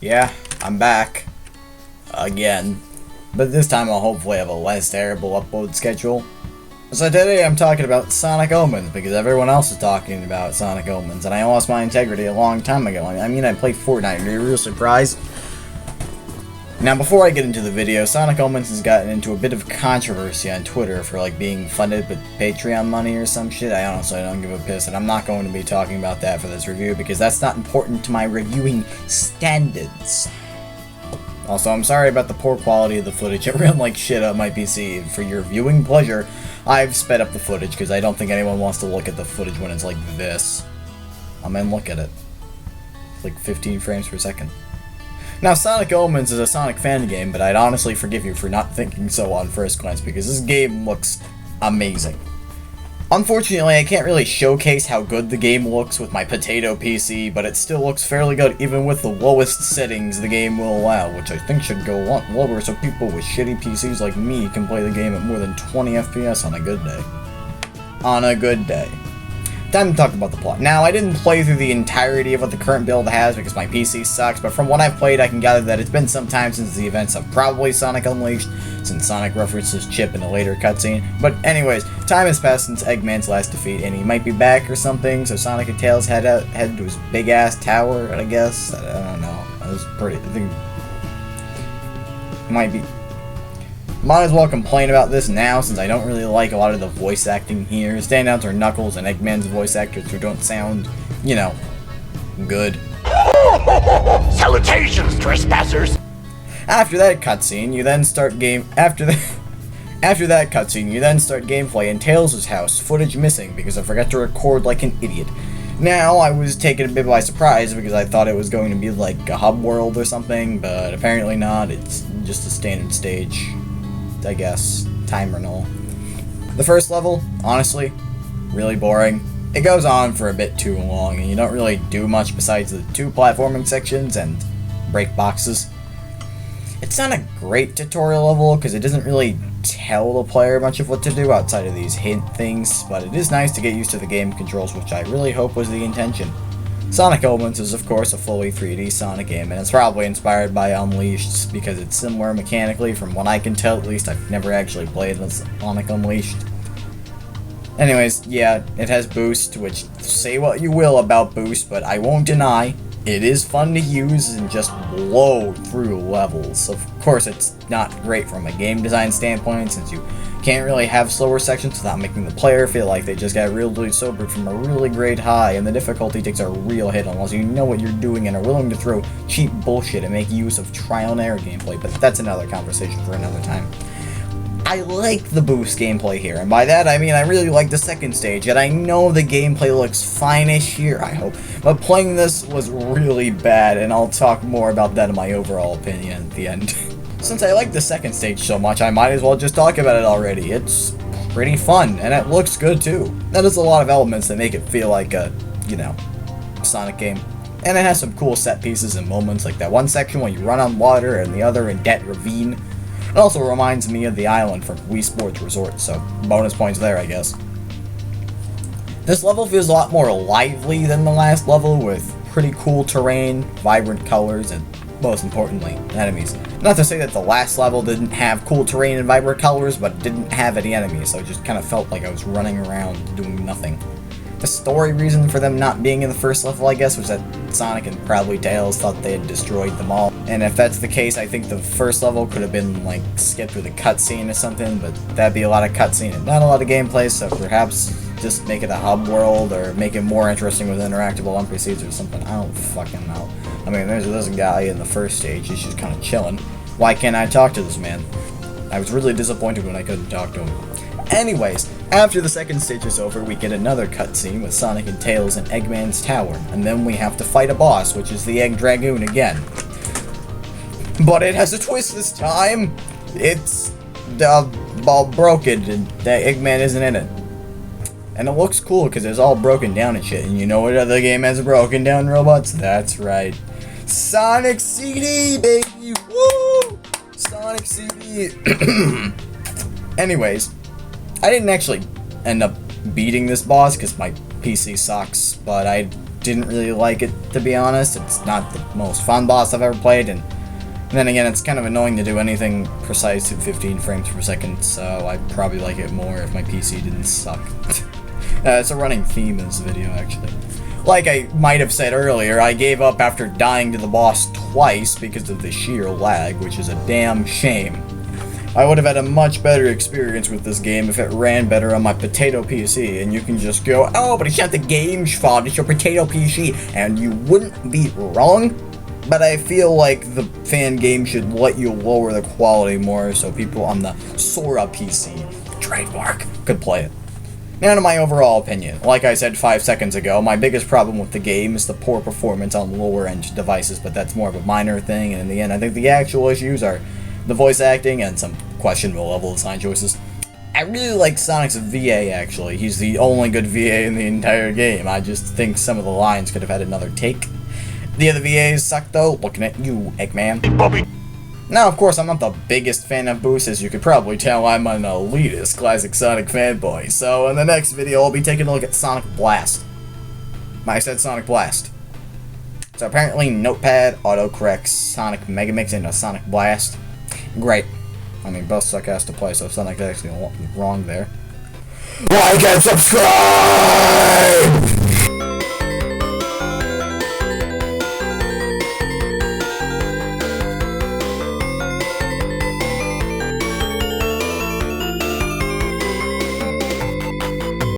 Yeah, I'm back. Again. But this time I'll hopefully have a less terrible upload schedule. So today I'm talking about Sonic Omens, because everyone else is talking about Sonic Omens, and I lost my integrity a long time ago. I mean, I played Fortnite. Are you real surprised? Now, before I get into the video, Sonic Omens has gotten into a bit of controversy on Twitter for, like, being funded with Patreon money or some shit. I honestly don't give a piss, and I'm not going to be talking about that for this review, because that's not important to my reviewing standards. Also, I'm sorry about the poor quality of the footage. It ran like shit on my PC. For your viewing pleasure, I've sped up the footage, because I don't think anyone wants to look at the footage when it's like this. I mean, look at it. It's like 15 frames per second. Now, Sonic Omens is a Sonic Fangame, but I'd honestly forgive you for not thinking so on first glance, because this game looks amazing. Unfortunately, I can't really showcase how good the game looks with my potato PC, but it still looks fairly good even with the lowest settings the game will allow, which I think should go a lot lower so people with shitty PCs like me can play the game at more than 20 FPS on a good day. On a good day. Time to talk about the plot. Now, I didn't play through the entirety of what the current build has because my PC sucks, but from what I've played, I can gather that it's been some time since the events of probably Sonic Unleashed, since Sonic references Chip in a later cutscene. But anyways, time has passed since Eggman's last defeat, and he might be back or something, so Sonic and Tails head to his big-ass tower, I guess? I don't know. That was pretty... I think... Might be... Might as well complain about this now, since I don't really like a lot of the voice acting here. Standouts are Knuckles and Eggman's voice actors who don't sound, you know, good. Salutations, trespassers! After that cutscene, you then start After that cutscene, you then start gameplay in Tails' house, footage missing because I forgot to record like an idiot. Now, I was taken a bit by surprise because I thought it was going to be like a hub world or something, but apparently not. It's just a standard stage, I guess, time renewal. The first level, honestly, really boring. It goes on for a bit too long, and you don't really do much besides the two platforming sections and break boxes. It's not a great tutorial level, because it doesn't really tell the player much of what to do outside of these hint things, but it is nice to get used to the game controls, which I really hope was the intention. Sonic Omens is, of course, a fully 3D Sonic game, and it's probably inspired by Unleashed, because it's similar mechanically, from what I can tell. At least I've never actually played Sonic Unleashed. Anyways, yeah, it has Boost, which, say what you will about Boost, but I won't deny, it is fun to use and just blow through levels. Of course, it's not great from a game design standpoint, since you can't really have slower sections without making the player feel like they just got really sobered from a really great high, and the difficulty takes a real hit unless you know what you're doing and are willing to throw cheap bullshit and make use of trial and error gameplay, but that's another conversation for another time. I like the boost gameplay here, and by that I mean I really like the second stage, and I know the gameplay looks fine-ish here, I hope, but playing this was really bad, and I'll talk more about that in my overall opinion at the end. Since I like the second stage so much, I might as well just talk about it already. It's pretty fun, and it looks good too. That is a lot of elements that make it feel like a, you know, Sonic game. And it has some cool set pieces and moments, like that one section when you run on water and the other in Dat Ravine. It also reminds me of the island from Wii Sports Resort, so bonus points there, I guess. This level feels a lot more lively than the last level, with pretty cool terrain, vibrant colors, and most importantly, enemies. Not to say that the last level didn't have cool terrain and vibrant colors, but it didn't have any enemies, so it just kind of felt like I was running around doing nothing. The story reason for them not being in the first level, I guess, was that Sonic and probably Tails thought they had destroyed them all. And if that's the case, I think the first level could have been, like, skipped with a cutscene or something, but that'd be a lot of cutscene and not a lot of gameplay, so perhaps just make it a hub world, or make it more interesting with interactable NPCs or something. I don't fucking know. I mean, there's a guy in the first stage, he's just kind of chilling. Why can't I talk to this man? I was really disappointed when I couldn't talk to him. Anyways, after the second stage is over, we get another cutscene with Sonic and Tails in Eggman's tower, and then we have to fight a boss, which is the Egg Dragoon again. But it has a twist this time! It's all broken, and the Eggman isn't in it. And it looks cool because it's all broken down and shit, and you know what other game has broken down robots? That's right. Sonic CD, baby! Woo! Sonic CD! Anyways, I didn't actually end up beating this boss because my PC sucks, but I didn't really like it, to be honest. It's not the most fun boss I've ever played, and then again, it's kind of annoying to do anything precise at 15 frames per second, so I'd probably like it more if my PC didn't suck. It's a running theme in this video, actually. Like I might have said earlier, I gave up after dying to the boss twice because of the sheer lag, which is a damn shame. I would have had a much better experience with this game if it ran better on my potato PC, and you can just go, oh, but it's not the game's fault, it's your potato PC, and you wouldn't be wrong, but I feel like the Fangame should let you lower the quality more so people on the Sora PC, trademark, could play it. Now to my overall opinion. Like I said 5 seconds ago, my biggest problem with the game is the poor performance on lower-end devices, but that's more of a minor thing, and in the end, I think the actual issues are the voice acting and some questionable level design choices. I really like Sonic's VA, actually. He's the only good VA in the entire game. I just think some of the lines could have had another take. The other VAs suck, though. Looking at you, Eggman. Bobby. Now, of course, I'm not the biggest fan of Boost, as you could probably tell. I'm an elitist classic Sonic fanboy. So in the next video, I'll be taking a look at Sonic Blast. I said Sonic Blast. So apparently, Notepad autocorrects Sonic Megamix into Sonic Blast. Great. I mean, both suck ass to play, so Sonic's actually wrong there. Like and subscribe!